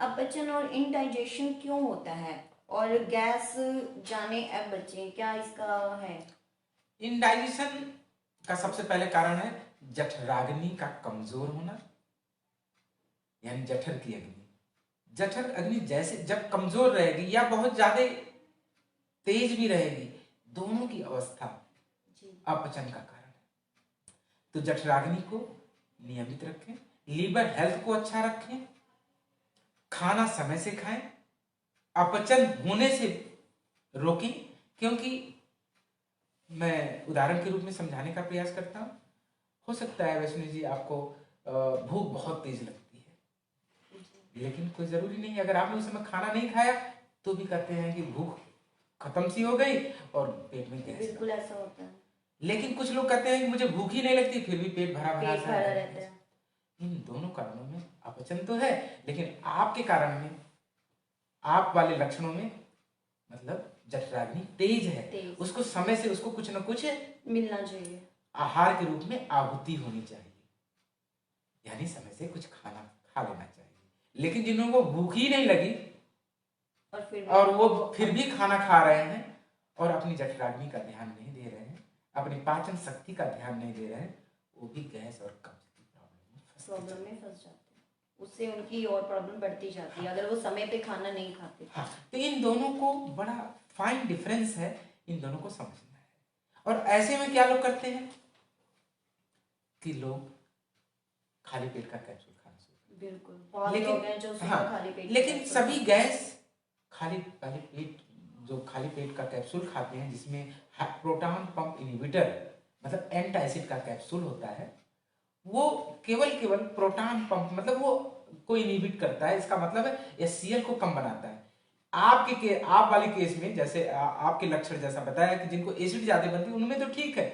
अपचन और इनडाइजेशन क्यों होता है, और गैस जाने अब बचे, क्या इसका है? इनडाइजेशन का सबसे पहले कारण है जठराग्नि का कमजोर होना, यानी जठर की अग्नि। जठर अग्नि जैसे जब कमजोर रहेगी या बहुत ज्यादा तेज भी रहेगी, दोनों की अवस्था अपचन का कारण है। तो जठराग्नि को नियमित रखें, लीवर हेल्थ को अच्छा रखें, खाना समय से खाएं, अपचन होने से रोकें। क्योंकि मैं उदाहरण के रूप में समझाने का प्रयास करता हूं। हो सकता है वैष्णवी जी आपको भूख बहुत तेज लगती है, लेकिन कोई जरूरी नहीं, अगर आपने उस समय खाना नहीं खाया तो भी कहते हैं कि भूख खत्म सी हो गई और पेट में गैस। बिल्कुल ऐसा होता है। लेकिन कुछ लोग कहते हैं कि मुझे भूख ही नहीं लगती, फिर भी पेट भरा भरा पेट भरा रहता है। इन दोनों कारणों में अपचन तो है, लेकिन आपके कारण में, आप वाले लक्षणों में, मतलब जठराग्नि तेज है, उसको समय से उसको कुछ ना कुछ मिलना चाहिए, आहार के रूप में आहुति होनी चाहिए, यानी समय से कुछ खाना खा लेना चाहिए। लेकिन जिन्होंने को भूख ही नहीं लगी और वो फिर भी खाना खा रहे हैं और अपनी जठराग्नि का ध्यान नहीं दे रहे हैं, अपनी पाचन शक्ति का ध्यान नहीं दे रहे हैं, वो भी गैस और कब्ज की प्रॉब्लम में फंस जाते हैं, उससे उनकी और प्रॉब्लम बढ़ती जाती है। अगर वो समय पे खाना नहीं खाते। हाँ, तो इन दोनों को बड़ा फाइन डिफरेंस है, इन दोनों को समझना है। और ऐसे में क्या लोग करते हैं कि लोग खाली पेट का कैप्सूल खाना शुरू, बिल्कुल बहुत लोग हैं जो सुबह खाली पेट, लेकिन सभी गैस खाली पेट, जो खाली पेट का कैप्सूल खाते हैं जिसमें प्रोटॉन पंप इनहिबिटर मतलब एंटासिड का कैप्सूल होता है, वो केवल प्रोटॉन पंप मतलब वो को इनहिबिट करता है। इसका मतलब है HCl को कम बनाता है। आप वाले केस में जैसे आपके लक्षण जैसा बताया कि जिनको एसिड ज्यादा बनती है उनमें तो ठीक है,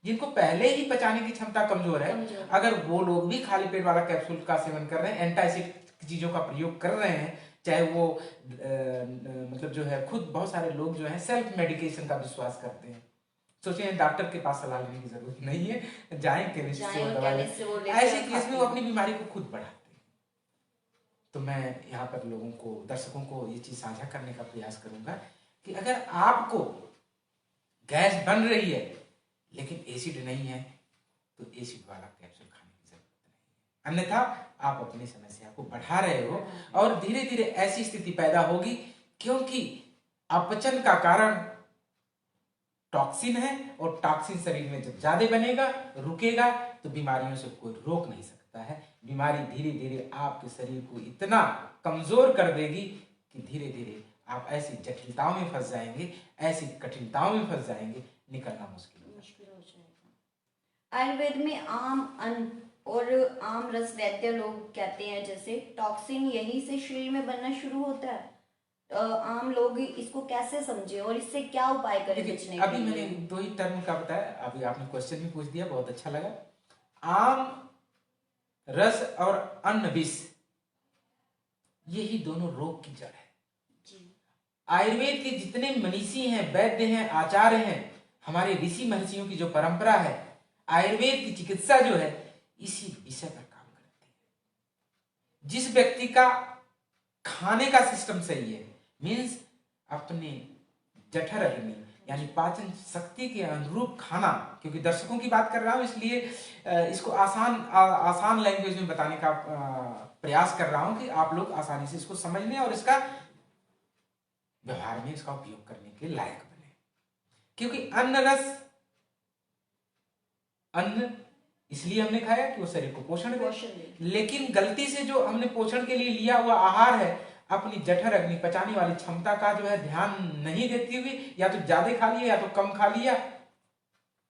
जिनको पहले ही पचाने की क्षमता कमजोर है, अगर वो लोग भी खाली पेट वाला कैप्सूल का सेवन कर रहे हैं, एंटासिड चीजों का प्रयोग कर रहे हैं, चाहे वो मतलब जो है, खुद बहुत सारे लोग जो है सेल्फ मेडिकेशन का विश्वास करते हैं, सोचे हैं डॉक्टर के पास सलाह लेने की जरूरत नहीं है, जाएं केमिस्ट से वो दवा लें, ऐसे केस में वो अपनी बीमारी को खुद बढ़ाते हैं। तो मैं यहाँ पर लोगों को, दर्शकों को ये चीज साझा करने का प्रयास करूंगा कि अगर आपको गैस बन रही है लेकिन एसिड नहीं है तो एसिड वाला कैप्सूल खाने की जरूरत नहीं है, अन्यथा आप अपनी समस्या को बढ़ा रहे हो और धीरे धीरे ऐसी स्थिति पैदा होगी, क्योंकि अपचन का कारण टॉक्सिन है और टॉक्सिन शरीर में जब ज्यादा बनेगा, रुकेगा, तो बीमारियों से कोई रोक नहीं सकता है। बीमारी धीरे धीरे आपके शरीर को इतना कमजोर कर देगी कि धीरे धीरे आप ऐसी जटिलताओं में फंस जाएंगे, ऐसी कठिनताओं में फंस जाएंगे, निकलना मुश्किल हो जाएगा। आयुर्वेद में आम अन्न और आम रस वैद्य लोग कहते हैं जैसे टॉक्सिन यही से शरीर में बनना शुरू होता है। आम लोग इसको कैसे समझे और इससे क्या उपाय करें बचने के लिए? अभी मैंने 2 ही टर्म का बताया, अभी आपने क्वेश्चन भी पूछ दिया, बहुत अच्छा लगा। आम रस और अन्न विष, यही दोनों रोग की जड़ है। आयुर्वेद के जितने मनीषी हैं, वैद्य हैं, आचार्य हैं, हमारे ऋषि महर्षियों की जो परंपरा है, आयुर्वेद की चिकित्सा जो है इसी विषय पर काम करती है। जिस व्यक्ति का खाने का सिस्टम सही है, मीन्स अपने जठर अग्नि यानी पाचन शक्ति के अनुरूप खाना, क्योंकि दर्शकों की बात कर रहा हूं इसलिए इसको आसान लैंग्वेज में बताने का प्रयास कर रहा हूं कि आप लोग आसानी से इसको समझ लें और इसका व्यवहार में इसका उपयोग करने के लायक बने। क्योंकि अन्न इसलिए हमने खाया कि वो शरीर को पोषण दे, लेकिन गलती से जो हमने पोषण के लिए लिया हुआ आहार है, अपनी जठर अग्नि पचाने वाली क्षमता का जो है ध्यान नहीं देती हुई, या तो ज्यादा खा लिया या तो कम खा लिया,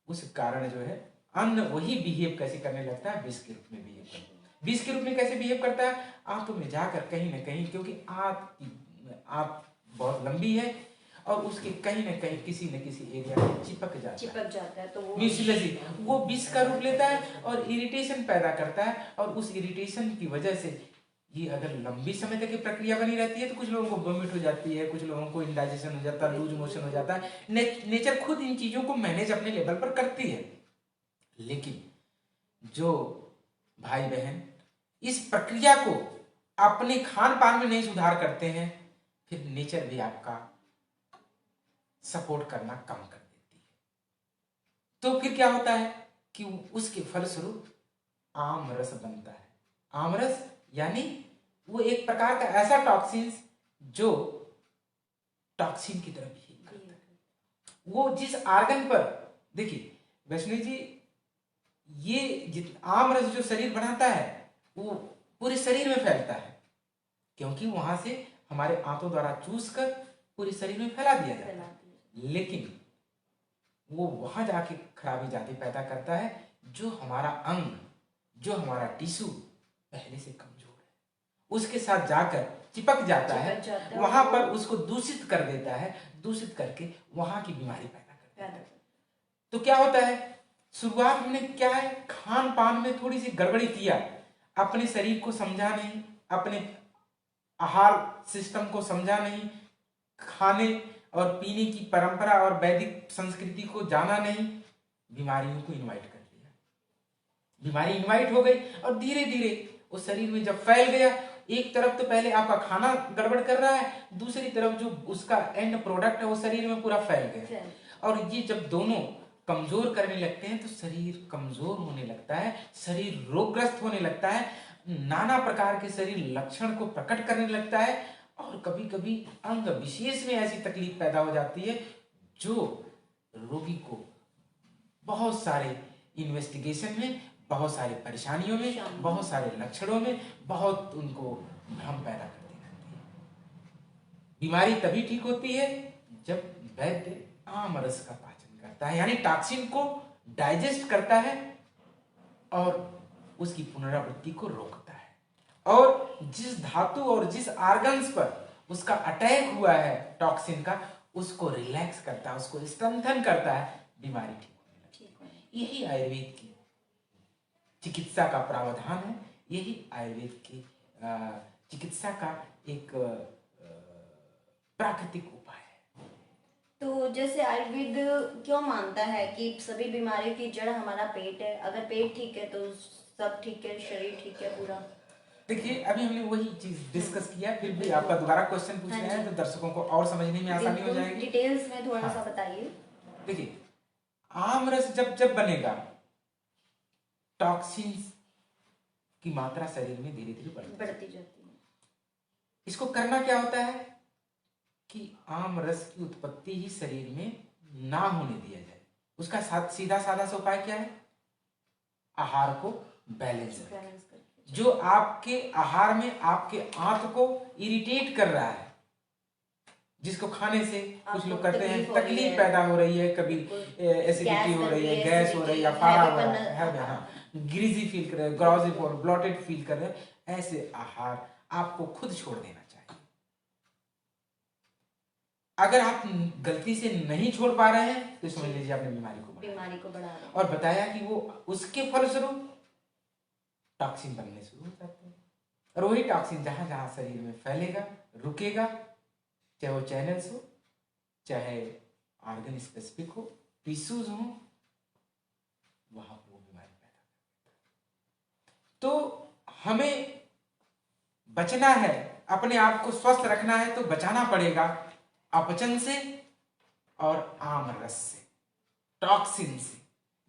उस कारण जो है अन्न वही बिहेव कैसे करने लगता है, विष के रूप में बिहेव करता है। विष के रूप में कैसे बिहेव करता है? आंतों में जाकर कहीं ना कहीं, क्योंकि आंत बहुत लंबी है और उसके कहीं ना कहीं किसी न किसी एरिया में चिपक जाता है, तो वो विष का रूप लेता है और इरिटेशन पैदा करता है। और उस इरिटेशन की वजह से ये अगर लंबी समय तक की प्रक्रिया बनी रहती है तो कुछ लोगों को वोमिट हो जाती है, कुछ लोगों को इंडाइजेशन हो जाता है, लूज मोशन हो जाता है। नेचर खुद इन चीजों को मैनेज अपने लेवल पर करती है, लेकिन जो भाई बहन इस प्रक्रिया को अपने खान पान में नहीं सुधार करते हैं, फिर नेचर भी आपका सपोर्ट करना कम कर देती है। तो फिर क्या होता है कि उसके फलस्वरूप आम रस बनता है। आम रस यानी वो एक प्रकार का ऐसा टॉक्सिन जो टॉक्सिन की तरह बिहेव करता है। वो जिस आर्गन पर, देखिए वैष्णवी जी, ये आम रस जो शरीर बनाता है वो पूरे शरीर में फैलता है, क्योंकि वहां से हमारे आंतों द्वारा चूस कर पूरे शरीर में फैला दिया जाता है। लेकिन वो वहां जाके खराबी जाति पैदा करता है, जो हमारा अंग, जो हमारा टिश्यू पहले से कमजोर है, उसके साथ जाकर चिपक जाता है, वहां पर उसको दूषित कर देता है, दूषित करके वहां की बीमारी पैदा करता है। तो क्या होता है, शुरुआत में क्या है, खान पान में थोड़ी सी गड़बड़ी किया, अपने शरीर को समझा नहीं, अपने आहार सिस्टम को समझा नहीं, खाने और पीने की परंपरा और वैदिक संस्कृति को जाना नहीं, बीमारियों को इनवाइट कर दिया। बीमारी इनवाइट हो गई और धीरे धीरे उस शरीर में जब फैल गया, एक तरफ तो पहले आपका खाना गड़बड़ कर रहा है, दूसरी तरफ जो उसका एंड प्रोडक्ट है वो शरीर में पूरा फैल गया। और ये जब दोनों कमजोर करने लगते हैं तो शरीर कमजोर होने लगता है, शरीर रोगग्रस्त होने लगता है, नाना प्रकार के शरीर लक्षण को प्रकट करने लगता है, और कभी कभी अंग विशेष में ऐसी तकलीफ पैदा हो जाती है जो रोगी को बहुत सारे इन्वेस्टिगेशन में, बहुत सारी परेशानियों में, बहुत सारे लक्षणों में बहुत उनको भ्रम पैदा करती रहती है। बीमारी तभी ठीक होती है जब वैद्य आम रस का पाचन करता है, यानी टॉक्सिन को डाइजेस्ट करता है और उसकी पुनरावृत्ति को रोकता है, और जिस धातु और जिस आर्गन्स पर उसका अटैक हुआ है टॉक्सिन का, उसको रिलैक्स करता है, उसको स्ट्रेंथन करता है, बीमारी ठीक होने लगती है। यही आयुर्वेद की चिकित्सा का प्रावधान है, यही आयुर्वेद की चिकित्सा का एक प्राकृतिक उपाय है। तो जैसे आयुर्वेद क्यों मानता है कि सभी बीमारियों की जड़ हमारा पेट है, अगर पेट ठीक है तो सब ठीक है, शरीर ठीक है पूरा। देखिए अभी हमने वही चीज डिस्कस किया, फिर भी आपका दोबारा क्वेश्चन पूछ रहे हैं तो दर्शकों को और समझने में आसानी हो जाएगी। डिटेल्स में थोड़ा सा बताइए। देखिए आम रस जब बनेगा, टॉक्सिन्स की मात्रा शरीर में धीरे धीरे बढ़ती जाती है। इसको करना क्या होता है कि आम रस की उत्पत्ति ही शरीर में ना होने दिया जाए। उसका सीधा साधा सा उपाय क्या है, आहार को बैलेंस करके। जो आपके आहार में आपके आंत को इरिटेट कर रहा है, जिसको खाने से कुछ लोग कहते हैं तकलीफ पैदा हो रही है, कभी एसिडिटी हो रही है, गैस हो रही है, या फाड़ा हो रहा है, ग्रीजी फील कर रहे हैं, ग्रॉजी और ब्लॉटेड फील कर रहे हैं, ऐसे आहार आपको खुद छोड़ देना चाहिए। अगर आप गलती से नहीं छोड़ पा रहे हैं तो समझ लीजिए आपने बीमारी को बढ़ा रहे हैं। और बताया कि वो उसके फलस्वरूप टॉक्सिन बनने शुरू हो जाते हैं, और वही टॉक्सिन जहां जहां शरीर में फैलेगा, रुकेगा, चाहे वो चैनल्स हो, चाहे ऑर्गन स्पेसिफिक हो, टिश्यूज हो, वहां पर वो बीमारी पैदा करता है। तो हमें बचना है, अपने आप को स्वस्थ रखना है तो बचाना पड़ेगा अपचन से और आम रस से, टॉक्सिन से।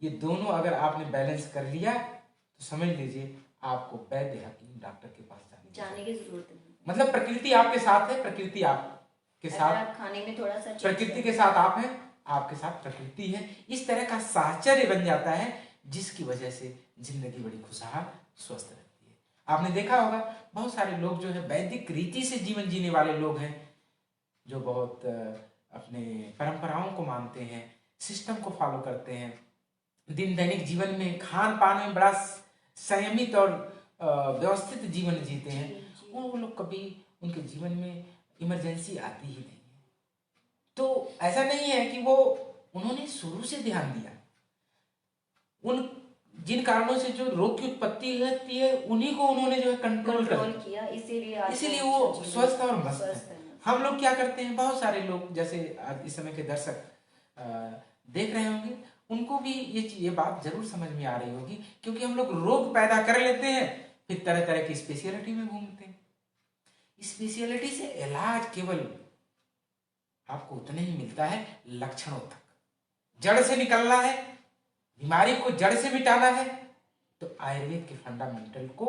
ये दोनों अगर आपने बैलेंस कर लिया तो समझ लीजिए आपको वैद्य हकीम डॉक्टर के पास जाने की जरूरत नहीं। मतलब प्रकृति आपके साथ है, प्रकृति आपके साथ, आप खाने में थोड़ा सा प्रकृति के साथ आप हैं, आपके साथ प्रकृति है। इस तरह का साहचर्य बन जाता है जिसकी वजह से जिंदगी बड़ी खुशहाल स्वस्थ रहती है। आपने देखा होगा बहुत सारे लोग जो है वैदिक रीति से जीवन जीने वाले लोग हैं, जो बहुत अपने परंपराओं को मानते हैं, सिस्टम को फॉलो करते हैं, दिन दैनिक जीवन में खान पान में बड़ा संयमित और व्यवस्थित जीवन जीते हैं, वो लोग कभी उनके जीवन में इमरजेंसी आती ही नहीं है। तो ऐसा नहीं है कि वो उन्होंने शुरू से ध्यान दिया, उन जिन कारणों से जो रोग की उत्पत्ति होती है उन्हीं को उन्होंने जो है कंट्रोल किया, इसीलिए वो स्वस्थ और मस्त है। हम लोग क्या करते हैं, बहुत सारे लोग जैसे इस समय के दर्शक देख रहे होंगे, उनको भी ये बात जरूर समझ में आ रही होगी, क्योंकि हम लोग रोग पैदा कर लेते हैं, फिर तरह तरह की स्पेशलिटी में घूमते हैं। स्पेशलिटी से इलाज केवल आपको उतना ही मिलता है लक्षणों तक। जड़ से निकलना है, बीमारी को जड़ से मिटाना है, तो आयुर्वेद के फंडामेंटल को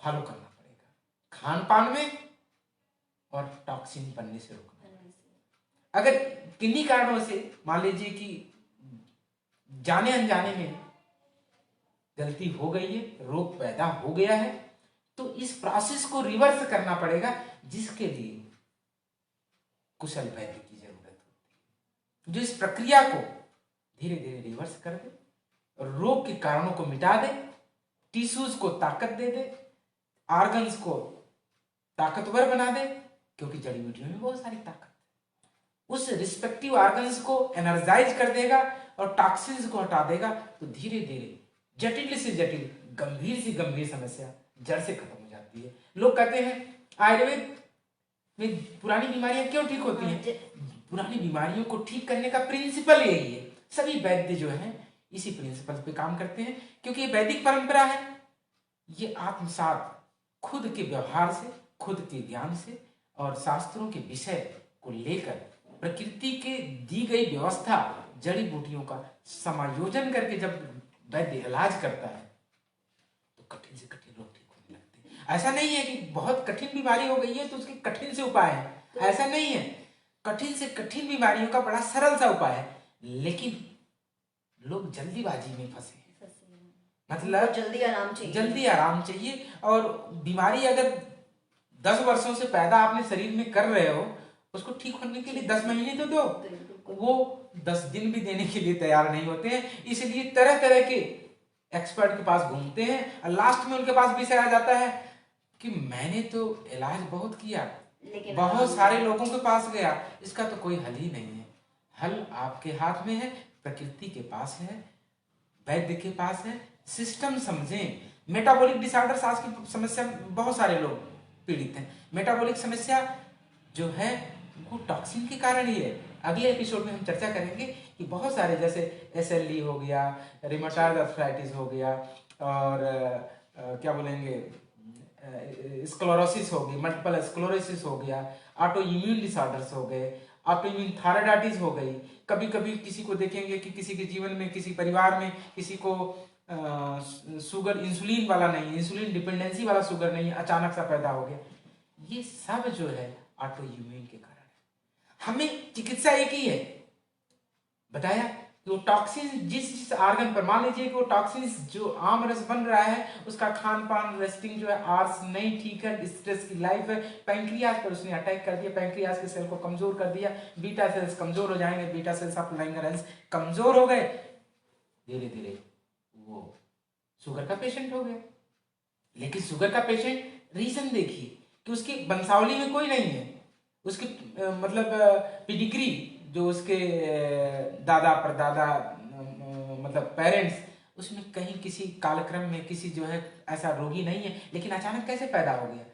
फॉलो करना पड़ेगा, खान पान में और टॉक्सिन बनने से रोकना। अगर किन्हीं कारणों से मान लीजिए कि जाने अनजाने में गलती हो गई है, रोग पैदा हो गया है, तो इस प्रोसेस को रिवर्स करना पड़ेगा, जिसके लिए कुशल वैद्य की जरूरत होती है, जो इस प्रक्रिया को धीरे धीरे रिवर्स कर दे, रोग के कारणों को मिटा दे, टिश्यूज को ताकत दे दे, ऑर्गन्स को ताकतवर बना दे, क्योंकि जड़ी बूटियों में बहुत सारी ताकत है। उस रिस्पेक्टिव ऑर्गन्स को एनर्जाइज कर देगा और टॉक्सिन्स को हटा देगा, तो धीरे धीरे जटिल से जटिल, गंभीर से गंभीर समस्या जड़ से खत्म हो जाती है। लोग कहते हैं आयुर्वेद में पुरानी बीमारियां क्यों ठीक होती हैं? पुरानी बीमारियों को ठीक करने का प्रिंसिपल यही है। सभी वैद्य जो हैं इसी प्रिंसिपल पे काम करते हैं, क्योंकि ये वैदिक परंपरा है। ये आत्मसात खुद के व्यवहार से, खुद के ज्ञान से और शास्त्रों के विषय को लेकर प्रकृति के दी गई व्यवस्था, जड़ी बूटियों का समायोजन करके जब वैद्य इलाज करता है, तो कठिन से कठिन रोग ठीक होने लगते हैं। ऐसा नहीं है कि बहुत कठिन बीमारी हो गई है तो उसके कठिन से उपाय है, ऐसा नहीं है। कठिन से कठिन बीमारियों का बड़ा सरल सा उपाय है, लेकिन लोग जल्दीबाजी में फंसे, मतलब जल्दी आराम चाहिए। और बीमारी अगर 10 वर्षों से पैदा आपने शरीर में कर रहे हो, उसको ठीक होने के लिए 10 महीने तो दो, वो 10 दिन भी देने के लिए तैयार नहीं होते हैं। इसलिए तरह तरह के एक्सपर्ट के पास घूमते हैं और लास्ट में उनके पास विषय आ जाता है कि मैंने तो इलाज बहुत किया, लेकिन बहुत सारे लोगों के पास गया, इसका तो कोई हल ही नहीं है। हल आपके हाथ में है, प्रकृति के पास है, वैद्य के पास है। सिस्टम समझें। मेटाबॉलिक डिसऑर्डर्स आज की समस्या, बहुत सारे लोग पीड़ित हैं। मेटाबॉलिक समस्या जो है वो टॉक्सिन के कारण ही है। अगले एपिसोड में हम चर्चा करेंगे कि बहुत सारे, जैसे SLE हो गया, रिमेटॉइड आर्थराइटिस हो गया, और क्या बोलेंगे, स्क्लेरोसिस हो गई, मल्टीपल स्क्लेरोसिस हो गया, ऑटो इम्यून डिसऑर्डर्स हो गए, ऑटो इम्यून थायराइडाइटिस हो गई। कभी कभी किसी को देखेंगे कि किसी के जीवन में, किसी परिवार में किसी को शुगर, इंसुलिन वाला नहीं, इंसुलिन डिपेंडेंसी वाला शुगर नहीं, अचानक सा पैदा हो गया। ये सब जो है ऑटो इम्यून के कारण है। हमें चिकित्सा एक ही है, बताया कि वो टॉक्सिन जिस ऑर्गन पर, मान लीजिए कि वो टॉक्सिन जो आम रस बन रहा है, उसका खान पान, रेस्टिंग जो है, आर्स नहीं ठीक है, स्ट्रेस की लाइफ है, पैंक्रियाज पर उसने अटैक कर दिया, पैंक्रियाज के सेल को कमजोर कर दिया, बीटा सेल्स कमजोर हो जाएंगे, बीटा सेल्स ऑफ लाइंगरेंस कमजोर हो गए, धीरे धीरे वो शुगर का पेशेंट हो गया। लेकिन शुगर का पेशेंट, रीजन देखिए कि उसकी वंशावली में कोई नहीं है, उसकी मतलब पिडिग्री, जो उसके दादा परदादा, मतलब पेरेंट्स, उसमें कहीं किसी कालक्रम में किसी जो है ऐसा रोगी नहीं है, लेकिन अचानक कैसे पैदा हो गया?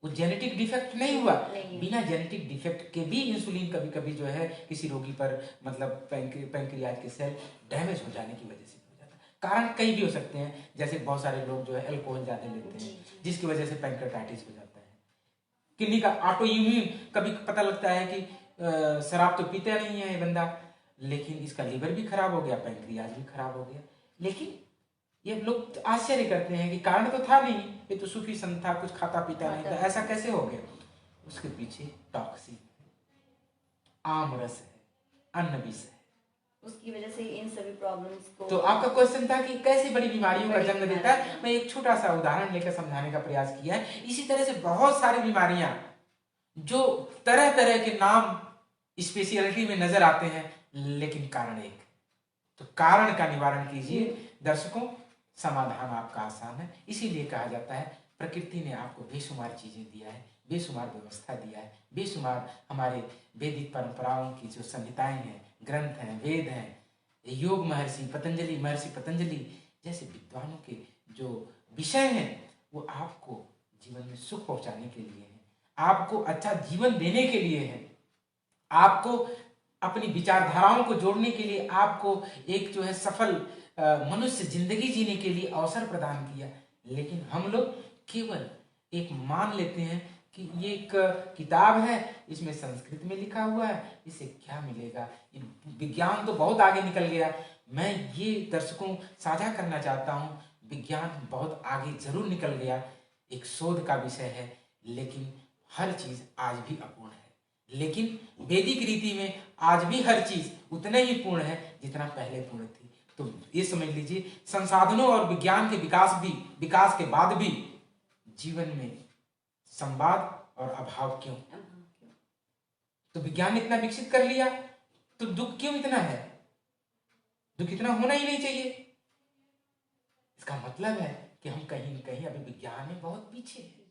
वो जेनेटिक डिफेक्ट नहीं हुआ। बिना जेनेटिक डिफेक्ट के भी इंसुलिन कभी कभी जो है किसी रोगी पर, मतलब पैंक्रियाज के सेल डैमेज हो जाने की वजह से हो जाता है। कारण कई भी हो सकते हैं, जैसे बहुत सारे लोग जो है अल्कोहल ज्यादा लेते हैं, जिसकी वजह से पैंक्रेटाइटिस हो जाता है। किडनी का ऑटो इम्यून, कभी पता लगता है कि शराब तो पीते नहीं है ये बंदा, लेकिन इसका लीवर भी खराब हो गया, पैंक्रियाज भी खराब हो गया। लेकिन ये लोग आश्चर्य करते हैं कि कारण तो था नहीं, ये तो सूफी संत था, कुछ खाता पीता नहीं था, ऐसा कैसे हो गया? उसके पीछे टॉक्सिन, आम रस है, अन्न विष है, उसकी वजह से इन सभी प्रॉब्लम्स को। तो आपका क्वेश्चन था कि कैसे बड़ी बीमारियों का जन्म देता है। मैं एक छोटा सा उदाहरण लेकर समझाने का प्रयास किया है। इसी तरह से बहुत सारी बीमारियां जो तरह तरह के नाम स्पेशलिटी में नजर आते हैं, लेकिन कारण एक। तो कारण का निवारण कीजिए दर्शकों, समाधान आपका आसान है। इसीलिए कहा जाता है प्रकृति ने आपको बेशुमार चीजें दिया है, बेशुमार व्यवस्था दिया है, बेशुमार हमारे वैदिक परंपराओं की जो संहिताएं हैं, ग्रंथ हैं, वेद हैं, योग महर्षि पतंजलि जैसे विद्वानों के जो विषय हैं, वो आपको जीवन में सुख पहुंचाने के लिए हैं, आपको अच्छा जीवन देने के लिए हैं, आपको अपनी विचारधाराओं को जोड़ने के लिए, आपको एक जो है सफल मनुष्य जिंदगी जीने के लिए अवसर प्रदान किया। लेकिन हम लोग केवल एक मान लेते हैं कि ये एक किताब है, इसमें संस्कृत में लिखा हुआ है, इससे क्या मिलेगा, विज्ञान तो बहुत आगे निकल गया। मैं ये दर्शकों साझा करना चाहता हूँ, विज्ञान बहुत आगे जरूर निकल गया, एक शोध का विषय है, लेकिन हर चीज आज भी अपूर्ण है। लेकिन वैदिक रीति में आज भी हर चीज उतना ही पूर्ण है जितना पहले पूर्ण थी। तो ये समझ लीजिए, संसाधनों और विज्ञान के विकास के बाद भी जीवन में संवाद और अभाव क्यों? तो विज्ञान ने इतना विकसित कर लिया, तो दुख क्यों इतना है? दुख इतना होना ही नहीं चाहिए। इसका मतलब है कि हम कहीं न कहीं अभी विज्ञान में बहुत पीछे हैं।